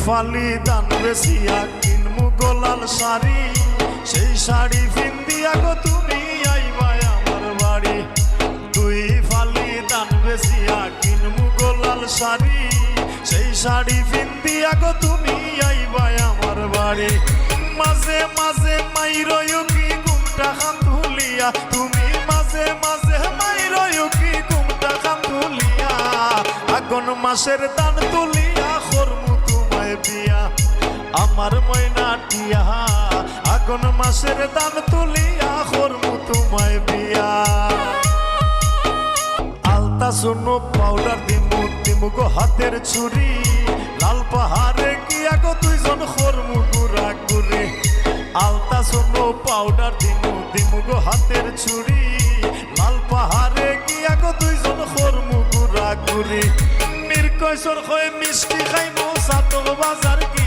ফালি দান বেসিয়া কিনমু গোলাল শাড়ি, সেই শাড়ি পিন্দিয়া গো তুমি আইবা আমার বাড়ি। দুই ফালি দান বেসিয়া কিনমু গোলাল শাড়ি, সেই শাড়ি পিন্দিয়া গো তুমি আইবা আমার বাড়ি। মাঝে মাঝে মাইরয়ো কি ঘুমটা খান ধুলিয়া, তুমি মাঝে মাঝে মাইরয়ো কি ঘুমটা খান ধুলিয়া। আগুন মাসের দান তুলিয়া করমু তোমায় বিয়া আমার ময়না টিয়া। আগুন মাসের দান তুলিয়া করমু তোমায় বিয়া। আলতা শুনো পাউডার দিমু দিমু গো হাতের ছুরি, লাল পাহাড়ে গিয়া গো দুইজন করমু গুড়া গুড়ি। আলতা শুনো পাউডার দিমু দিমু গো হাতের ছুরি, লাল পাহাড়ে গিয়া গো দুইজন করমু গুড়া গুড়ি। মির কয়সর হয়ে মিষ্টি খাইমু সাতক বাজার।